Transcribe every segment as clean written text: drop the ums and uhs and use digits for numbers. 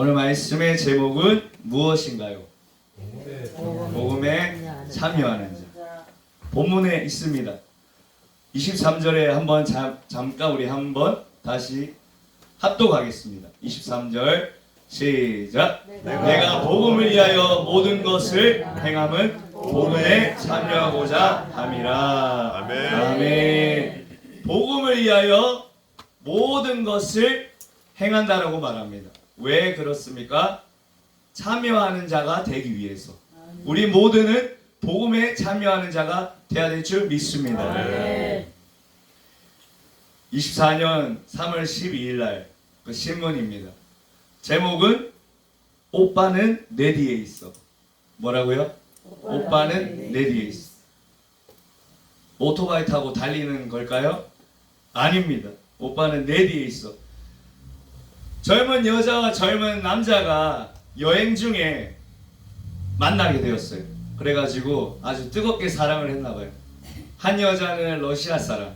오늘 말씀의 제목은 무엇인가요? 복음에 참여하는 자. 본문에 있습니다. 23절에 한번 잠깐 우리 한번 다시 합독하겠습니다. 23절 시작. 내가 복음을 위하여 모든 것을 행함은 복음에 참여하고자 함이라. 아멘. 아멘. 복음을 위하여 모든 것을 행한다라고 말합니다. 왜 그렇습니까? 참여하는 자가 되기 위해서. 우리 모두는 복음에 참여하는 자가 되어야 될 줄 믿습니다. 아멘. 24년 3월 12일 날 그 신문입니다. 제목은 오빠는 내 뒤에 있어. 뭐라고요? 오빠는 내 뒤에 있어. 오토바이 타고 달리는 걸까요? 아닙니다. 오빠는 내 뒤에 있어. 젊은 여자와 젊은 남자가 여행 중에 만나게 되었어요. 그래가지고 아주 뜨겁게 사랑을 했나봐요. 한 여자는 러시아 사람.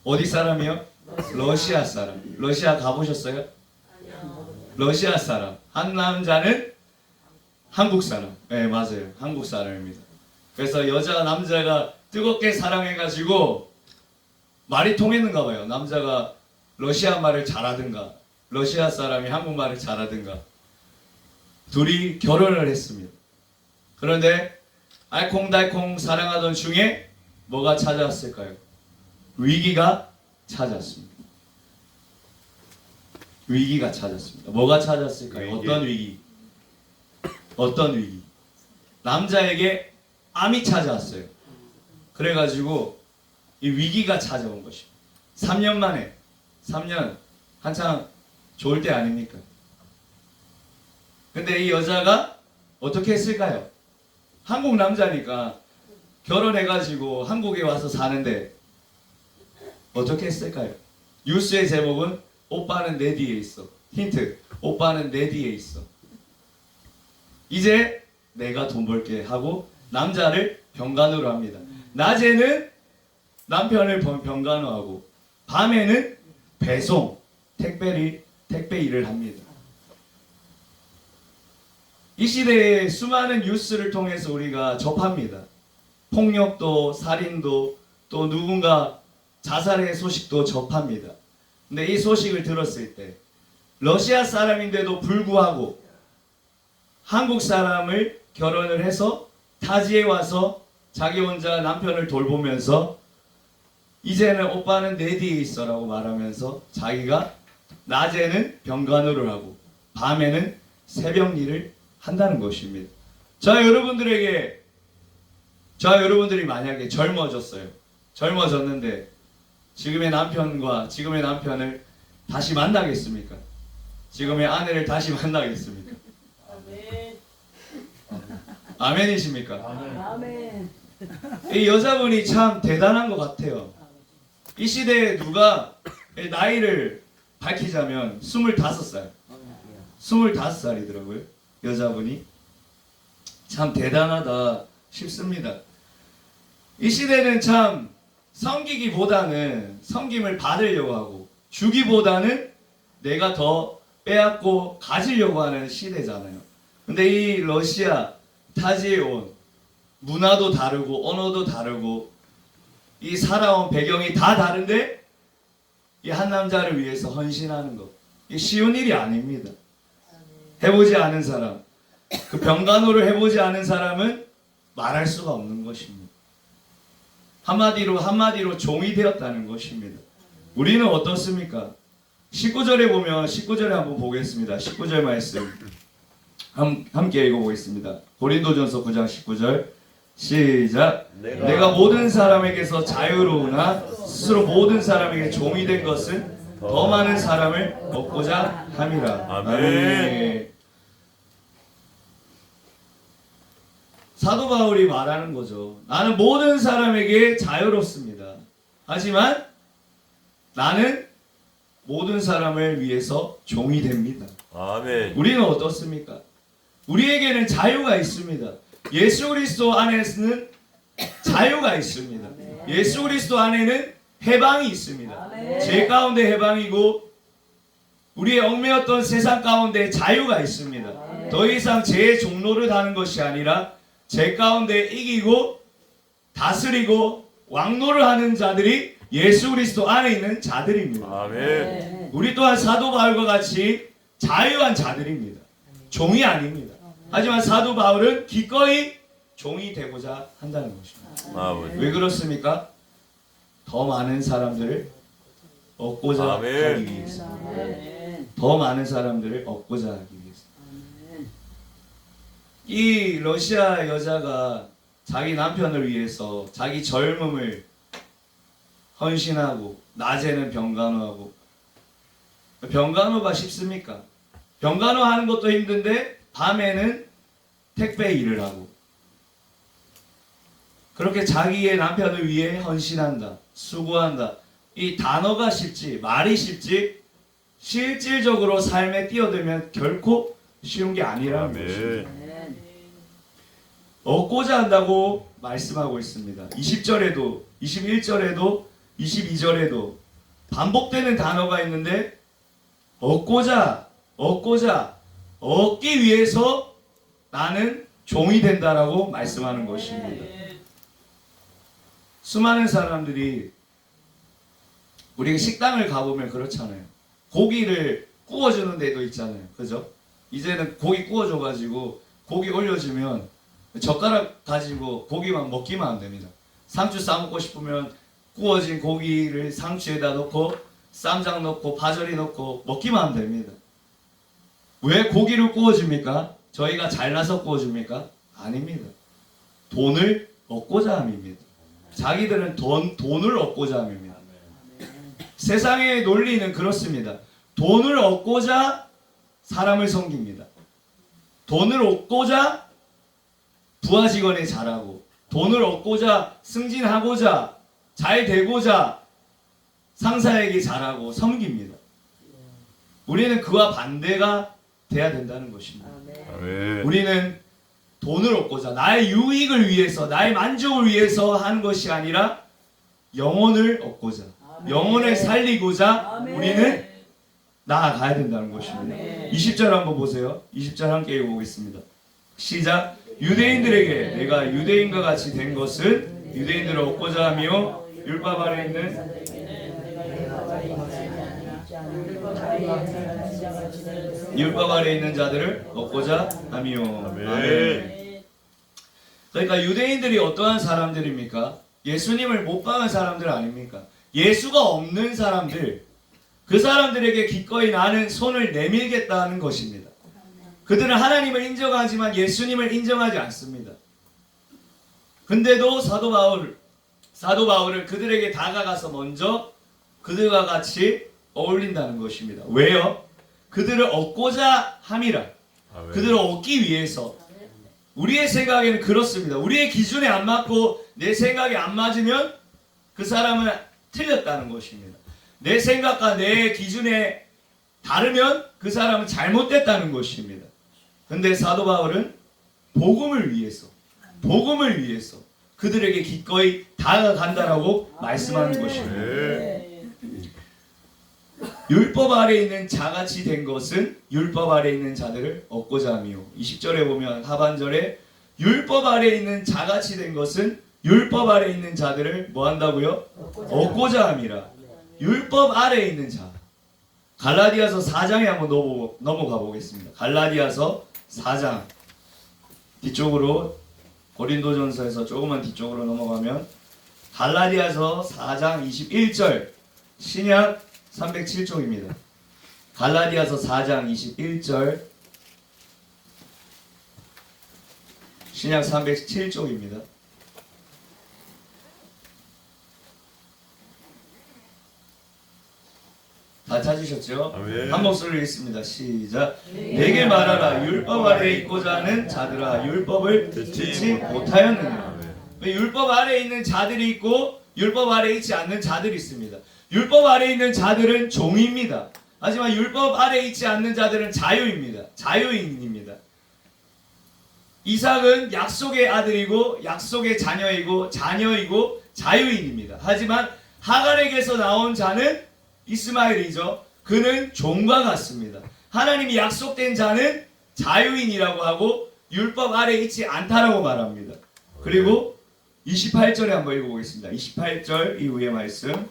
어디 사람이요? 러시아 사람. 러시아 가보셨어요? 러시아 사람. 한 남자는 한국 사람. 네, 맞아요. 한국 사람입니다. 그래서 여자와 남자가 뜨겁게 사랑해가지고 말이 통했는가 봐요. 남자가 러시아 말을 잘하든가 러시아 사람이 한국말을 잘하든가 둘이 결혼을 했습니다. 그런데 알콩달콩 사랑하던 중에 뭐가 찾아왔을까요? 위기가 찾았습니다. 위기가 찾았습니다. 뭐가 찾았을까요? 어떤 위기? 어떤 위기? 남자에게 암이 찾아왔어요. 그래가지고 이 위기가 찾아온 것입니다. 3년 만에 3년 한창 좋을 때 아닙니까? 근데 이 여자가 어떻게 했을까요? 한국 남자니까 결혼해가지고 한국에 와서 사는데 어떻게 했을까요? 뉴스의 제목은 오빠는 내 뒤에 있어. 힌트. 오빠는 내 뒤에 있어. 이제 내가 돈 벌게 하고 남자를 병간호로 합니다. 낮에는 남편을 병간호하고 밤에는 배송, 택배 일을 합니다. 이 시대에 수많은 뉴스를 통해서 우리가 접합니다. 폭력도, 살인도, 또 누군가 자살의 소식도 접합니다. 근데 이 소식을 들었을 때 러시아 사람인데도 불구하고 한국 사람을 결혼을 해서 타지에 와서 자기 혼자 남편을 돌보면서 이제는 오빠는 내 뒤에 있어 라고 말하면서 자기가 낮에는 병간호를 하고 밤에는 새벽 일을 한다는 것입니다. 여러분들이 만약에 젊어졌는데 지금의 남편을 다시 만나겠습니까? 지금의 아내를 다시 만나겠습니까? 아멘. 아멘이십니까? 아멘. 이 여자분이 참 대단한 것 같아요. 이 시대에 누가 나이를 밝히자면 25살 25살이더라고요. 여자분이 참 대단하다 싶습니다. 이 시대는 참 섬기기보다는 섬김을 받으려고 하고 주기보다는 내가 더 빼앗고 가지려고 하는 시대잖아요. 근데 이 러시아 타지에 온 문화도 다르고 언어도 다르고 이 살아온 배경이 다 다른데 이 한 남자를 위해서 헌신하는 것, 이 쉬운 일이 아닙니다. 해보지 않은 사람, 그 병간호를 해보지 않은 사람은 말할 수가 없는 것입니다. 한마디로 종이 되었다는 것입니다. 우리는 어떻습니까? 19절에 보면 19절에 한번 보겠습니다. 19절 말씀 함께 읽어보겠습니다. 고린도전서 9장 19절 시작. 내가 모든 사람에게서 자유로우나 스스로 모든 사람에게 종이 된 것은 더 많은 사람을 얻고자 함이라. 아멘. 사도 바울이 말하는 거죠. 나는 모든 사람에게 자유롭습니다. 하지만 나는 모든 사람을 위해서 종이 됩니다. 아멘. 우리는 어떻습니까? 우리에게는 자유가 있습니다. 예수 그리스도 안에는 자유가 있습니다. 예수 그리스도 안에는 해방이 있습니다. 죄 가운데 해방이고 우리의 얽매였던 세상 가운데 자유가 있습니다. 더 이상 죄의 종로를 다는 것이 아니라 죄 가운데 이기고 다스리고 왕노를 하는 자들이 예수 그리스도 안에 있는 자들입니다. 아멘. 우리 또한 사도 바울과 같이 자유한 자들입니다. 종이 아닙니다. 하지만 사도 바울은 기꺼이 종이 되고자 한다는 것입니다. 아버지. 왜 그렇습니까? 더 많은 사람들을 얻고자 아멘. 하기 위해서. 더 많은 사람들을 얻고자 하기 위해서. 이 러시아 여자가 자기 남편을 위해서 자기 젊음을 헌신하고 낮에는 병간호하고, 병간호가 쉽습니까? 병간호 하는 것도 힘든데 밤에는 택배 일을 하고, 그렇게 자기의 남편을 위해 헌신한다, 수고한다. 이 단어가 쉽지, 말이 쉽지, 실질적으로 삶에 뛰어들면 결코 쉬운 게 아니라는 것입니다. 아멘. 얻고자 한다고 말씀하고 있습니다. 20절에도 21절에도 22절에도 반복되는 단어가 있는데, 얻고자 얻기 위해서 나는 종이 된다라고 말씀하는 것입니다. 수많은 사람들이 우리가 식당을 가보면 그렇잖아요. 고기를 구워주는 데도 있잖아요. 그죠? 이제는 고기 구워줘가지고 고기 올려주면 젓가락 가지고 고기만 먹기만 하면 됩니다. 상추 싸먹고 싶으면 구워진 고기를 상추에다 넣고 쌈장 넣고 파절이 넣고 먹기만 하면 됩니다. 왜 고기를 구워줍니까? 저희가 잘나서 구워줍니까? 아닙니다. 돈을 얻고자 함입니다. 자기들은 돈을 얻고자 함입니다. 세상의 논리는 그렇습니다. 돈을 얻고자 사람을 섬깁니다. 돈을 얻고자 부하 직원에 잘하고, 돈을 얻고자 승진하고자 잘 되고자 상사에게 잘하고 섬깁니다. 우리는 그와 반대가 돼야 된다는 것입니다. 아멘. 우리는 돈을 얻고자, 나의 유익을 위해서, 나의 만족을 위해서 하는 것이 아니라 영혼을 얻고자, 영혼을 살리고자 아멘. 우리는 나아가야 된다는 것입니다. 아멘. 20절 한번 보세요. 20절 함께 읽어보겠습니다. 시작. 유대인들에게 내가 유대인과 같이 된 것은 유대인들을 얻고자 하며 율법 아래 있는 자들을 얻고자 하며. 아멘. 그러니까 유대인들이 어떠한 사람들입니까? 예수님을 못 박은 사람들 아닙니까? 예수가 없는 사람들, 그 사람들에게 기꺼이 나는 손을 내밀겠다는 것입니다. 그들은 하나님을 인정하지만 예수님을 인정하지 않습니다. 근데도 사도 바울은 그들에게 다가가서 먼저 그들과 같이 어울린다는 것입니다. 왜요? 그들을 얻고자 함이라. 아멘. 그들을 얻기 위해서. 우리의 생각에는 그렇습니다. 우리의 기준에 안 맞고 내 생각에 안 맞으면 그 사람은 틀렸다는 것입니다. 내 생각과 내 기준에 다르면 그 사람은 잘못됐다는 것입니다. 근데 사도 바울은 복음을 위해서 그들에게 기꺼이 다가간다라고 말씀하는 것입니다. 아멘. 율법 아래 있는 자같이 된 것은 율법 아래 있는 자들을 얻고자 하며. 20절에 보면 하반절에 율법 아래 있는 자같이 된 것은 율법 아래 있는 자들을 뭐 한다고요? 얻고자 함이라. 율법 아래 있는 자. 갈라디아서 4장에 한번 넘어가 보겠습니다. 갈라디아서 4장 뒤쪽으로, 고린도전서에서 조금만 뒤쪽으로 넘어가면 갈라디아서 4장 21절, 신약 307쪽입니다. 갈라디아서 4장 21절, 신약 307쪽입니다. 다 찾으셨죠? 아멘. 한 목소리로 읽습니다. 시작. 내게 말하라. 율법 아래에 있고자 하는 자들아, 율법을 듣지 못하였느냐. 율법 아래에 있는 자들이 있고 율법 아래에 있지 않는 자들이 있습니다. 율법 아래에 있는 자들은 종입니다. 하지만 율법 아래에 있지 않는 자들은 자유입니다. 자유인입니다. 이삭은 약속의 아들이고 약속의 자녀이고 자유인입니다. 하지만 하갈에게서 나온 자는 이스마엘이죠. 그는 종과 같습니다. 하나님이 약속된 자는 자유인이라고 하고 율법 아래 있지 않다라고 말합니다. 그리고 28절에 한번 읽어보겠습니다. 28절 이후의 말씀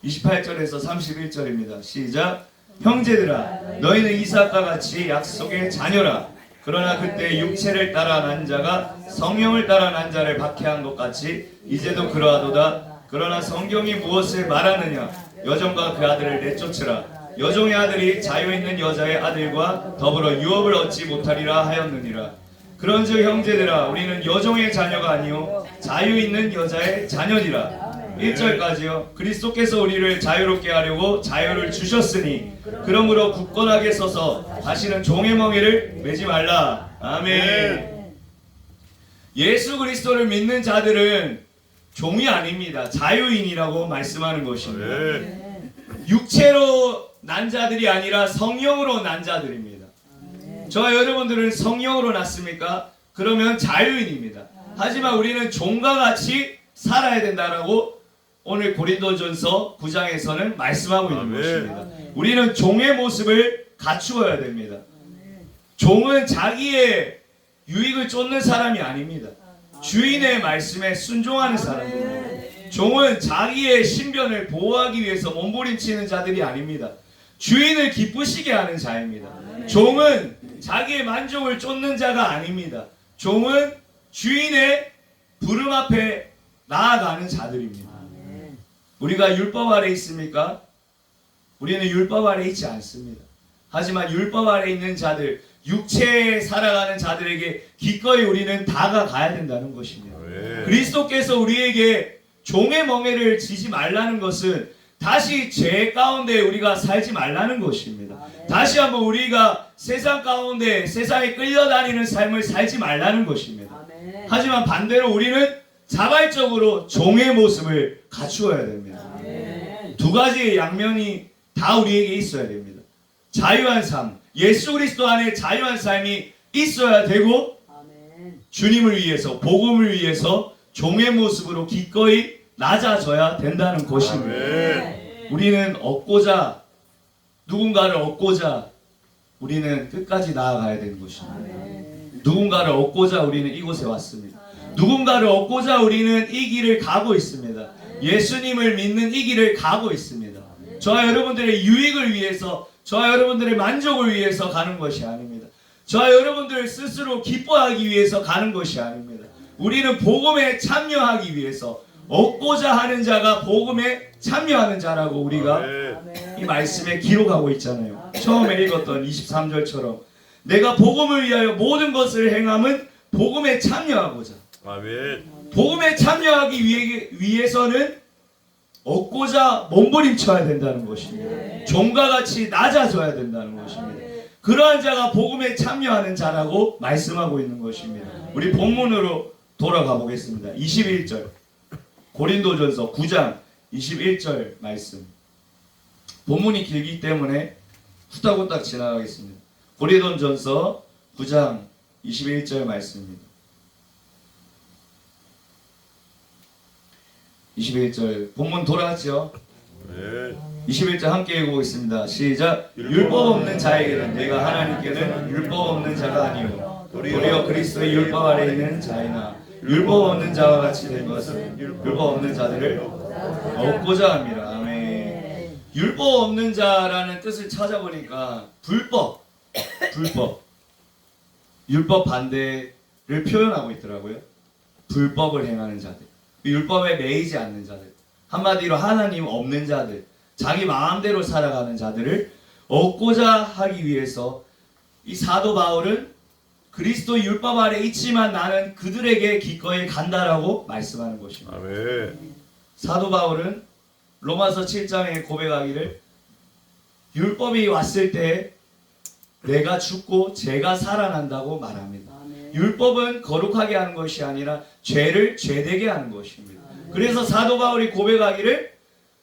28절에서 31절입니다. 시작. 형제들아 너희는 이삭과 같이 약속의 자녀라. 그러나 그때 육체를 따라 난 자가 성령을 따라 난 자를 박해한 것 같이 이제도 그러하도다. 그러나 성경이 무엇을 말하느냐. 여종과 그 아들을 내쫓으라. 여종의 아들이 자유 있는 여자의 아들과 더불어 유업을 얻지 못하리라 하였느니라. 그런즉 형제들아 우리는 여종의 자녀가 아니요 자유 있는 여자의 자녀니라. 1절까지요. 그리스도께서 우리를 자유롭게 하려고 자유를 주셨으니 그러므로 굳건하게 서서 다시는 종의 멍에를 매지 말라. 아멘. 예수 그리스도를 믿는 자들은 종이 아닙니다. 자유인이라고 말씀하는 것입니다. 육체로 난 자들이 아니라 성령으로 난 자들입니다. 저와 여러분들은 성령으로 났습니까? 그러면 자유인입니다. 하지만 우리는 종과 같이 살아야 된다라고 오늘 고린도전서 9장에서는 말씀하고 있는 것입니다. 우리는 종의 모습을 갖추어야 됩니다. 종은 자기의 유익을 쫓는 사람이 아닙니다. 주인의 말씀에 순종하는 사람입니다. 종은 자기의 신변을 보호하기 위해서 몸부림치는 자들이 아닙니다. 주인을 기쁘시게 하는 자입니다. 종은 자기의 만족을 쫓는 자가 아닙니다. 종은 주인의 부름 앞에 나아가는 자들입니다. 우리가 율법 아래 있습니까? 우리는 율법 아래 있지 않습니다. 하지만 율법 아래 있는 자들, 육체에 살아가는 자들에게 기꺼이 우리는 다가가야 된다는 것입니다. 그리스도께서 우리에게 종의 멍에를 지지 말라는 것은 다시 죄 가운데 우리가 살지 말라는 것입니다. 다시 한번 우리가 세상 가운데 세상에 끌려다니는 삶을 살지 말라는 것입니다. 하지만 반대로 우리는 자발적으로 종의 모습을 갖추어야 됩니다. 두 가지의 양면이 다 우리에게 있어야 됩니다. 자유한 삶, 예수 그리스도 안에 자유한 삶이 있어야 되고 주님을 위해서, 복음을 위해서 종의 모습으로 기꺼이 낮아져야 된다는 것입니다. 우리는 얻고자, 누군가를 얻고자 우리는 끝까지 나아가야 되는 것입니다. 누군가를 얻고자 우리는 이곳에 왔습니다. 누군가를 얻고자 우리는 이 길을 가고 있습니다. 예수님을 믿는 이 길을 가고 있습니다. 저와 여러분들의 유익을 위해서, 저와 여러분들의 만족을 위해서 가는 것이 아닙니다. 저와 여러분들 스스로 기뻐하기 위해서 가는 것이 아닙니다. 우리는 복음에 참여하기 위해서, 얻고자 하는 자가 복음에 참여하는 자라고 우리가 이 말씀에 기록하고 있잖아요. 처음에 읽었던 23절처럼 내가 복음을 위하여 모든 것을 행함은 복음에 참여하고자. 복음에 참여하기 위해서는 얻고자 몸부림쳐야 된다는 것입니다. 종과 같이 낮아져야 된다는 것입니다. 그러한 자가 복음에 참여하는 자라고 말씀하고 있는 것입니다. 우리 본문으로 돌아가 보겠습니다. 21절 고린도전서 9장 21절 말씀. 본문이 길기 때문에 후딱후딱 지나가겠습니다. 고린도전서 9장 21절 말씀입니다. 21절 본문 돌아갔죠? 21절 함께 읽어보겠습니다. 시작. 율법 없는 자에게는 내가 하나님께는 율법 없는 자가 아니요 도리어 그리스도의 율법 아래 있는 자이나 율법 없는 자와 같이 된 것은 율법 없는 자들을 얻고자 합니다. 아멘. 율법 없는 자라는 뜻을 찾아보니까 불법 율법 반대를 표현하고 있더라고요. 불법을 행하는 자들, 율법에 매이지 않는 자들, 한마디로 하나님 없는 자들, 자기 마음대로 살아가는 자들을 얻고자 하기 위해서 이 사도 바울은 그리스도 율법 아래 있지만 나는 그들에게 기꺼이 간다라고 말씀하는 것입니다. 사도 바울은 로마서 7장에 고백하기를 율법이 왔을 때 내가 죽고 죄가 살아난다고 말합니다. 율법은 거룩하게 하는 것이 아니라 죄를 죄되게 하는 것입니다. 그래서 사도 바울이 고백하기를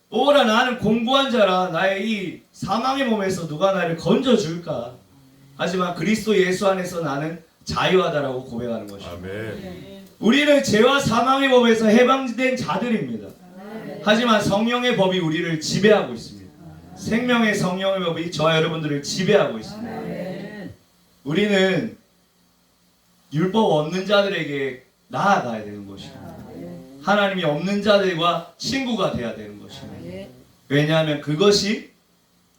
오라 나는 공고한 자라 나의 이 사망의 몸에서 누가 나를 건져줄까. 하지만 그리스도 예수 안에서 나는 자유하다라고 고백하는 것입니다. 우리는 죄와 사망의 법에서 해방된 자들입니다. 하지만 성령의 법이 우리를 지배하고 있습니다. 생명의 성령의 법이 저와 여러분들을 지배하고 있습니다. 아멘. 우리는 율법 없는 자들에게 나아가야 되는 것입니다. 하나님이 없는 자들과 친구가 돼야 되는 것입니다. 왜냐하면 그것이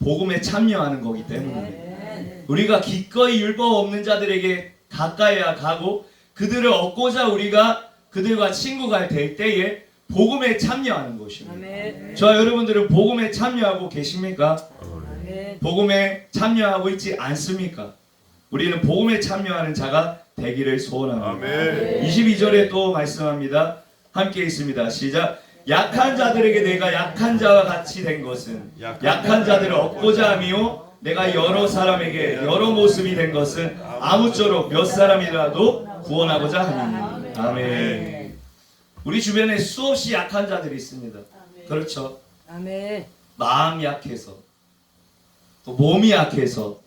복음에 참여하는 거기 때문에 우리가 기꺼이 율법 없는 자들에게 가까이야 가고 그들을 얻고자 우리가 그들과 친구가 될 때에 복음에 참여하는 것입니다. 저와 여러분들은 복음에 참여하고 계십니까? 복음에 참여하고 있지 않습니까? 우리는 복음에 참여하는 자가 되기를 소원합니다. 아멘. 22절에 또 말씀합니다. 함께 있습니다. 시작. 약한 자들에게 내가 약한 자와 같이 된 것은 약한 자들을 얻고자 함이요 내가 여러 사람에게 여러 모습이 된 것은 아무쪼록 몇 사람이라도 구원하고자 함이니. 아멘. 우리 주변에 수없이 약한 자들이 있습니다. 그렇죠. 아멘. 마음이 약해서 또 몸이 약해서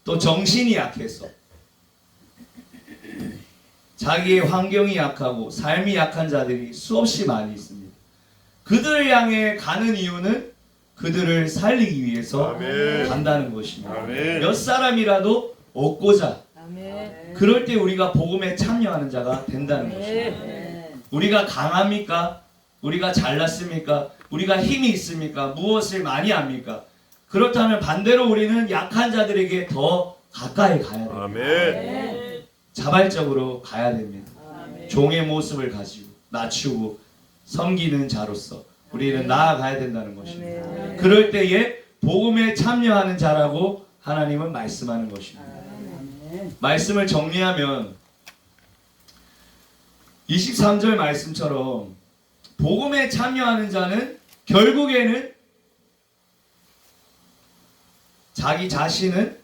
또 정신이 약해서 자기의 환경이 약하고 삶이 약한 자들이 수없이 많이 있습니다. 그들을 향해 가는 이유는 그들을 살리기 위해서 아멘. 간다는 것입니다. 아멘. 몇 사람이라도 얻고자 아멘. 그럴 때 우리가 복음에 참여하는 자가 된다는 것입니다. 우리가 강합니까? 우리가 잘났습니까? 우리가 힘이 있습니까? 무엇을 많이 합니까? 그렇다면 반대로 우리는 약한 자들에게 더 가까이 가야 됩니다. 아멘. 자발적으로 가야 됩니다. 종의 모습을 가지고 낮추고 섬기는 자로서 우리는 나아가야 된다는 것입니다. 그럴 때에 복음에 참여하는 자라고 하나님은 말씀하는 것입니다. 말씀을 정리하면 23절 말씀처럼 복음에 참여하는 자는 결국에는 자기 자신은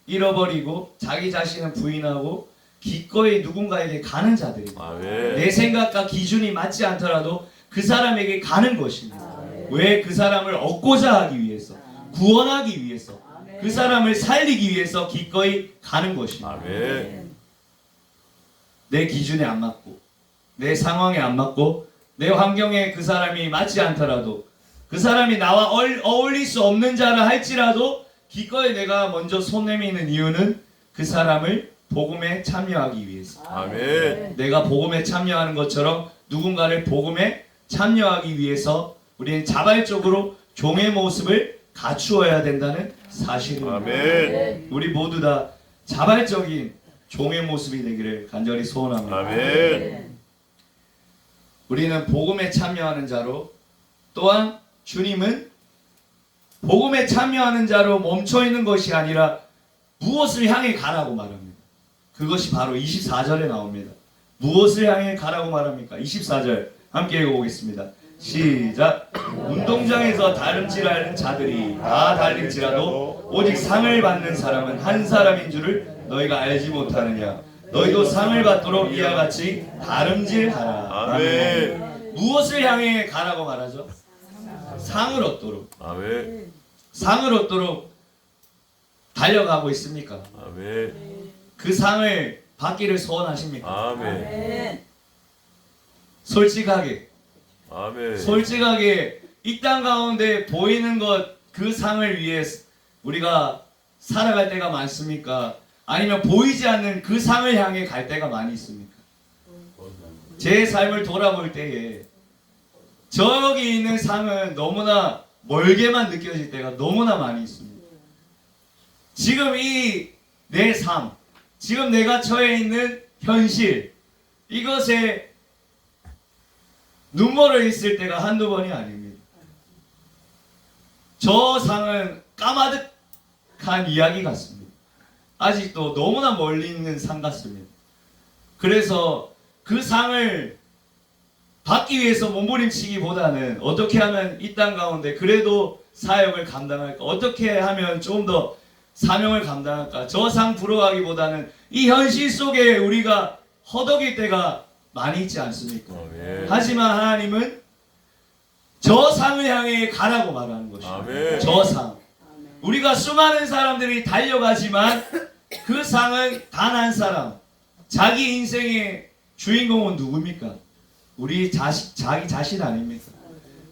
잃어버리고 자기 자신은 부인하고 기꺼이 누군가에게 가는 자들입니다. 아멘. 내 생각과 기준이 맞지 않더라도 그 사람에게 가는 것입니다. 왜? 그 사람을 얻고자 하기 위해서, 구원하기 위해서, 그 사람을 살리기 위해서 기꺼이 가는 것입니다. 아멘. 내 기준에 안 맞고 내 상황에 안 맞고 내 환경에 그 사람이 맞지 않더라도 그 사람이 나와 어울릴 수 없는 자라 할지라도 기꺼이 내가 먼저 손 내미는 이유는 그 사람을 복음에 참여하기 위해서. 아멘. 내가 복음에 참여하는 것처럼 누군가를 복음에 참여하기 위해서 우리는 자발적으로 종의 모습을 갖추어야 된다는 사실입니다. 아멘. 우리 모두 다 자발적인 종의 모습이 되기를 간절히 소원합니다. 아멘. 우리는 복음에 참여하는 자로 또한 주님은 복음에 참여하는 자로 멈춰 있는 것이 아니라 무엇을 향해 가라고 말합니다. 그것이 바로 24절에 나옵니다. 무엇을 향해 가라고 말합니까? 24절 함께 읽어보겠습니다. 시작. 운동장에서 다름질하는 자들이 다 달릴지라도 오직 상을 받는 사람은 한 사람인 줄을 너희가 알지 못하느냐. 너희도 상을 받도록 이와 같이 다름질하라. 아멘. 무엇을 향해 가라고 말하죠? 상을 얻도록. 아멘. 상을 얻도록 달려가고 있습니까? 아멘. 그 상을 받기를 소원하십니까? 아멘. 솔직하게 아멘. 이 땅 가운데 보이는 것 그 상을 위해 우리가 살아갈 때가 많습니까? 아니면 보이지 않는 그 상을 향해 갈 때가 많이 있습니까? 제 삶을 돌아볼 때에 저기 있는 상은 너무나 멀게만 느껴질 때가 너무나 많이 있습니다. 지금 이 내 삶, 지금 내가 처해 있는 현실, 이것에 눈멀어 있을 때가 한두 번이 아닙니다. 저 상은 까마득한 이야기 같습니다. 아직도 너무나 멀리 있는 상 같습니다. 그래서 그 상을 받기 위해서 몸부림치기보다는 어떻게 하면 이 땅 가운데 그래도 사역을 감당할까? 어떻게 하면 좀 더 사명을 감당할까? 저 상 부러워하기보다는 이 현실 속에 우리가 허덕일 때가 많이 있지 않습니까? 아멘. 하지만 하나님은 저 상을 향해 가라고 말하는 것입니다. 아멘. 저 상. 우리가 수많은 사람들이 달려가지만 그 상은 단 한 사람. 자기 인생의 주인공은 누굽니까? 자기 자신 아닙니까?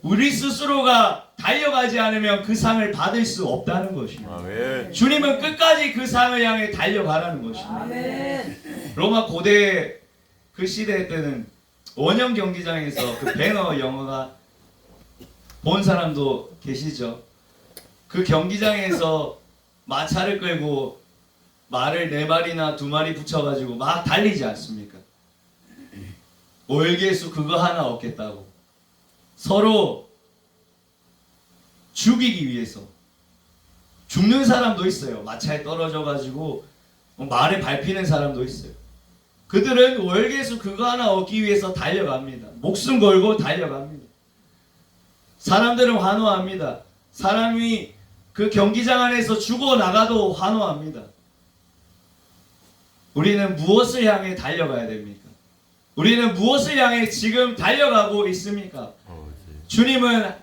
우리 스스로가 달려가지 않으면 그 상을 받을 수 없다는 것입니다. 아멘. 주님은 끝까지 그 상을 향해 달려가라는 것입니다. 아멘. 로마 고대 그 시대 때는 원형 경기장에서 그 배너 영화가 본 사람도 계시죠? 그 경기장에서 마차를 끌고 말을 4마리나 2마리 붙여가지고 막 달리지 않습니까? 월계수 그거 하나 얻겠다고 서로 죽이기 위해서 죽는 사람도 있어요. 마차에 떨어져가지고 말에 밟히는 사람도 있어요. 그들은 월계수 그거 하나 얻기 위해서 달려갑니다. 목숨 걸고 달려갑니다. 사람들은 환호합니다. 사람이 그 경기장 안에서 죽어나가도 환호합니다. 우리는 무엇을 향해 달려가야 됩니까? 우리는 무엇을 향해 지금 달려가고 있습니까? 주님은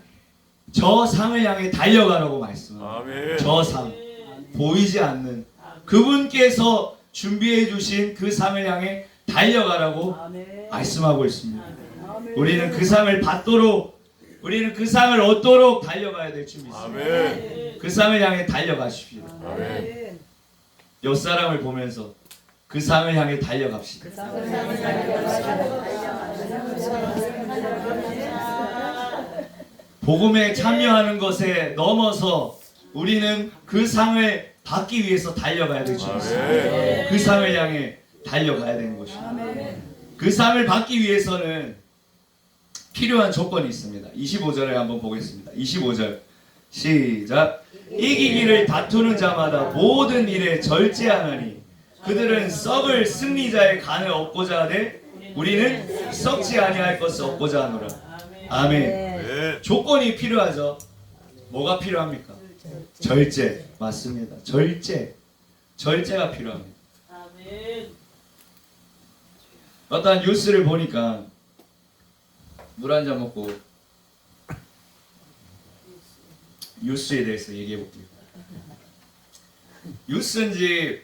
저 상을 향해 달려가라고 말씀합니다. 아멘. 저 상, 보이지 않는 그분께서 준비해 주신 그 상을 향해 달려가라고 아멘. 말씀하고 있습니다. 아멘. 우리는 그 상을 받도록, 우리는 그 상을 얻도록 달려가야 될 줄 믿습니다. 아멘. 그 상을 향해 달려가십시오. 아멘. 옆 사람을 보면서 그 상을 향해 달려갑시다. 복음에 참여하는 것에 넘어서 우리는 그 상을 받기 위해서 달려가야 될 줄 믿습니다. 아멘. 그 상을 향해 달려가야 되는 것입니다. 그 상을 받기 위해서는 필요한 조건이 있습니다. 25절을 한번 보겠습니다. 25절 시작. 이기기를 다투는 자마다 모든 일에 절제하나니 그들은 썩을 승리자의 간을 얻고자 하되 우리는 썩지 아니할 것을 얻고자 하노라. 아멘. 네. 조건이 필요하죠. 뭐가 필요합니까? 절제. 맞습니다. 절제. 절제가 필요합니다. 어떤 뉴스를 보니까 물 한 잔 먹고 뉴스에 대해서 얘기해 볼게요. 뉴스인지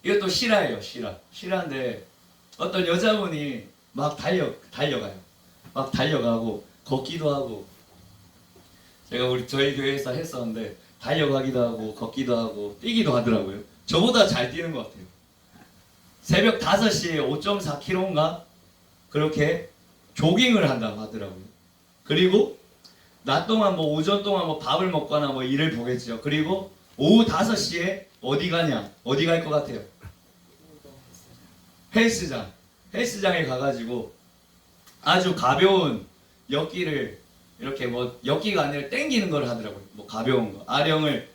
이것도 실화예요. 실화인데 어떤 여자분이 막 달려가요. 막 달려가고 걷기도 하고 제가 저희 교회에서 했었는데 달려가기도 하고 걷기도 하고 뛰기도 하더라고요. 저보다 잘 뛰는 것 같아요. 새벽 5시에 5.4km인가 그렇게 조깅을 한다고 하더라고요. 그리고 낮 동안 오전 동안 밥을 먹거나 일을 보겠죠. 그리고 오후 5시에 어디 가냐? 어디 갈 것 같아요? 헬스장에 가가지고 아주 가벼운 역기를 이렇게 역기가 아니라 땡기는 걸 하더라고요. 가벼운 거. 아령을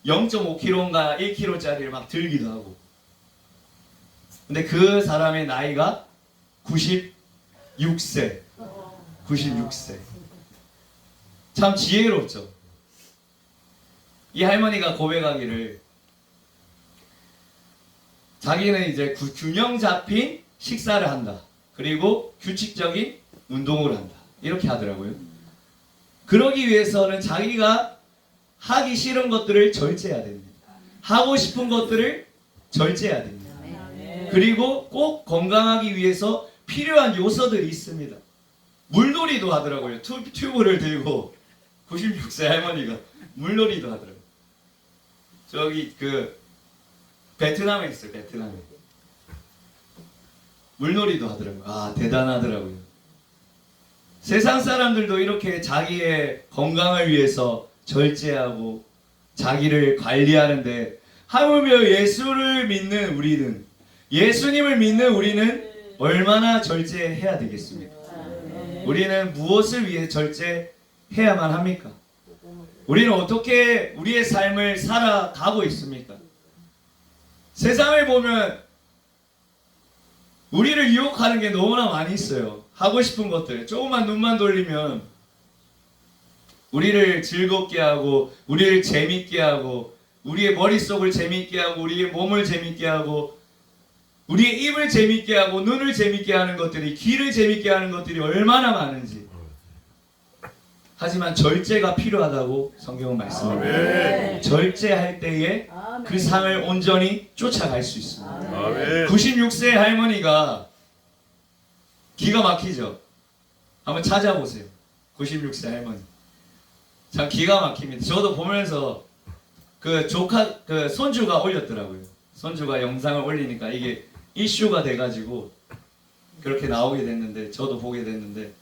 0.5kg인가 1kg짜리를 막 들기도 하고. 근데 그 사람의 나이가 96세. 96세. 참 지혜롭죠. 이 할머니가 고백하기를 자기는 이제 균형 잡힌 식사를 한다. 그리고 규칙적인 운동을 한다. 이렇게 하더라고요. 그러기 위해서는 자기가 하기 싫은 것들을 절제해야 됩니다. 하고 싶은 것들을 절제해야 됩니다. 그리고 꼭 건강하기 위해서 필요한 요소들이 있습니다. 물놀이도 하더라고요. 튜브를 들고 96세 할머니가 물놀이도 하더라고요. 저기 베트남에 있어요. 베트남에. 물놀이도 하더라고요. 아, 대단하더라고요. 세상 사람들도 이렇게 자기의 건강을 위해서 절제하고 자기를 관리하는데 하물며 예수를 믿는 우리는, 예수님을 믿는 우리는 얼마나 절제해야 되겠습니까? 우리는 무엇을 위해 절제해야만 합니까? 우리는 어떻게 우리의 삶을 살아가고 있습니까? 세상을 보면 우리를 유혹하는 게 너무나 많이 있어요. 하고 싶은 것들. 조금만 눈만 돌리면 우리를 즐겁게 하고 우리를 재밌게 하고 우리의 머릿속을 재밌게 하고 우리의 몸을 재밌게 하고 우리의 입을 재밌게 하고 눈을 재밌게 하는 것들이, 귀를 재밌게 하는 것들이 얼마나 많은지. 하지만 절제가 필요하다고 성경은 말씀합니다. 절제할 때에 그 상을 온전히 쫓아갈 수 있습니다. 아멘. 96세 할머니가 기가 막히죠. 한번 찾아보세요. 96세 할머니. 참 기가 막힙니다. 저도 보면서 그 조카 그 손주가 올렸더라고요. 손주가 영상을 올리니까 이게 이슈가 돼가지고 그렇게 나오게 됐는데 저도 보게 됐는데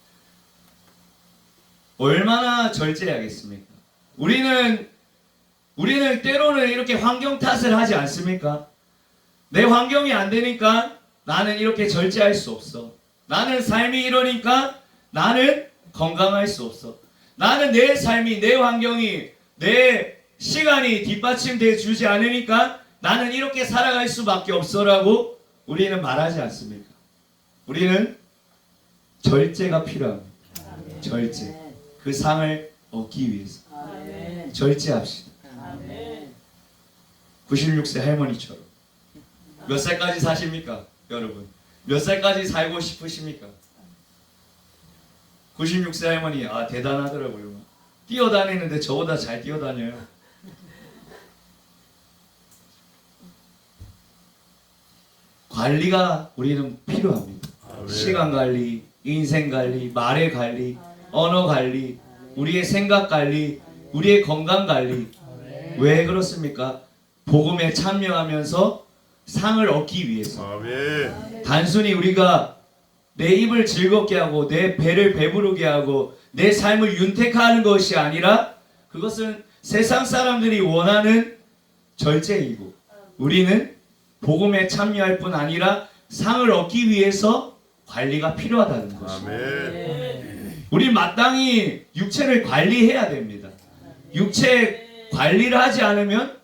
얼마나 절제해야겠습니까? 우리는 때로는 이렇게 환경 탓을 하지 않습니까? 내 환경이 안 되니까 나는 이렇게 절제할 수 없어. 나는 삶이 이러니까 나는 건강할 수 없어. 나는 내 삶이, 내 환경이, 내 시간이 뒷받침돼 주지 않으니까 나는 이렇게 살아갈 수밖에 없어라고 우리는 말하지 않습니까? 우리는 절제가 필요합니다. 절제. 그 상을 얻기 위해서 아멘. 절제합시다. 아멘. 96세 할머니처럼. 몇 살까지 사십니까? 여러분. 몇 살까지 살고 싶으십니까? 96세 할머니, 아, 대단하더라고요. 뛰어다니는데 저보다 잘 뛰어다녀요. 관리가 우리는 필요합니다. 아멘. 시간 관리, 인생 관리, 말의 관리, 언어 관리, 우리의 생각 관리, 우리의 건강 관리. 왜 그렇습니까? 복음에 참여하면서 상을 얻기 위해서. 아멘. 단순히 우리가 내 입을 즐겁게 하고 내 배를 배부르게 하고 내 삶을 윤택화하는 것이 아니라 그것은 세상 사람들이 원하는 절제이고 우리는 복음에 참여할 뿐 아니라 상을 얻기 위해서 관리가 필요하다는 것입니다. 아멘. 우리 마땅히 육체를 관리해야 됩니다. 육체 관리를 하지 않으면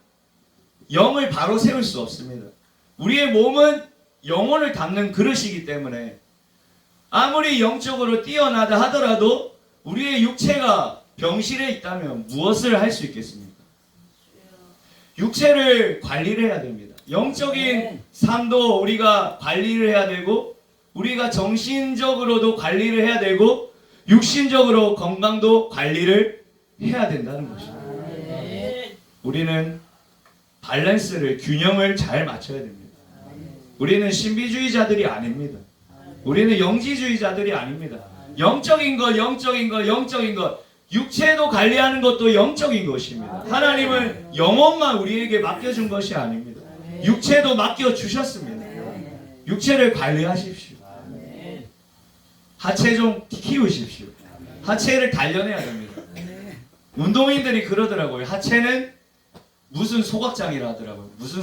영을 바로 세울 수 없습니다. 우리의 몸은 영혼을 담는 그릇이기 때문에 아무리 영적으로 뛰어나다 하더라도 우리의 육체가 병실에 있다면 무엇을 할 수 있겠습니까? 육체를 관리를 해야 됩니다. 영적인 삶도 우리가 관리를 해야 되고 우리가 정신적으로도 관리를 해야 되고 육신적으로 건강도 관리를 해야 된다는 것입니다. 우리는 밸런스를 균형을 잘 맞춰야 됩니다. 우리는 신비주의자들이 아닙니다. 우리는 영지주의자들이 아닙니다. 영적인 것, 영적인 것, 영적인 것. 육체도 관리하는 것도 영적인 것입니다. 하나님은 영혼만 우리에게 맡겨준 것이 아닙니다. 육체도 맡겨주셨습니다. 육체를 관리하십시오. 하체 좀 키우십시오. 하체를 단련해야 됩니다. 운동인들이 그러더라고요. 하체는 무슨 소각장이라 하더라고요. 무슨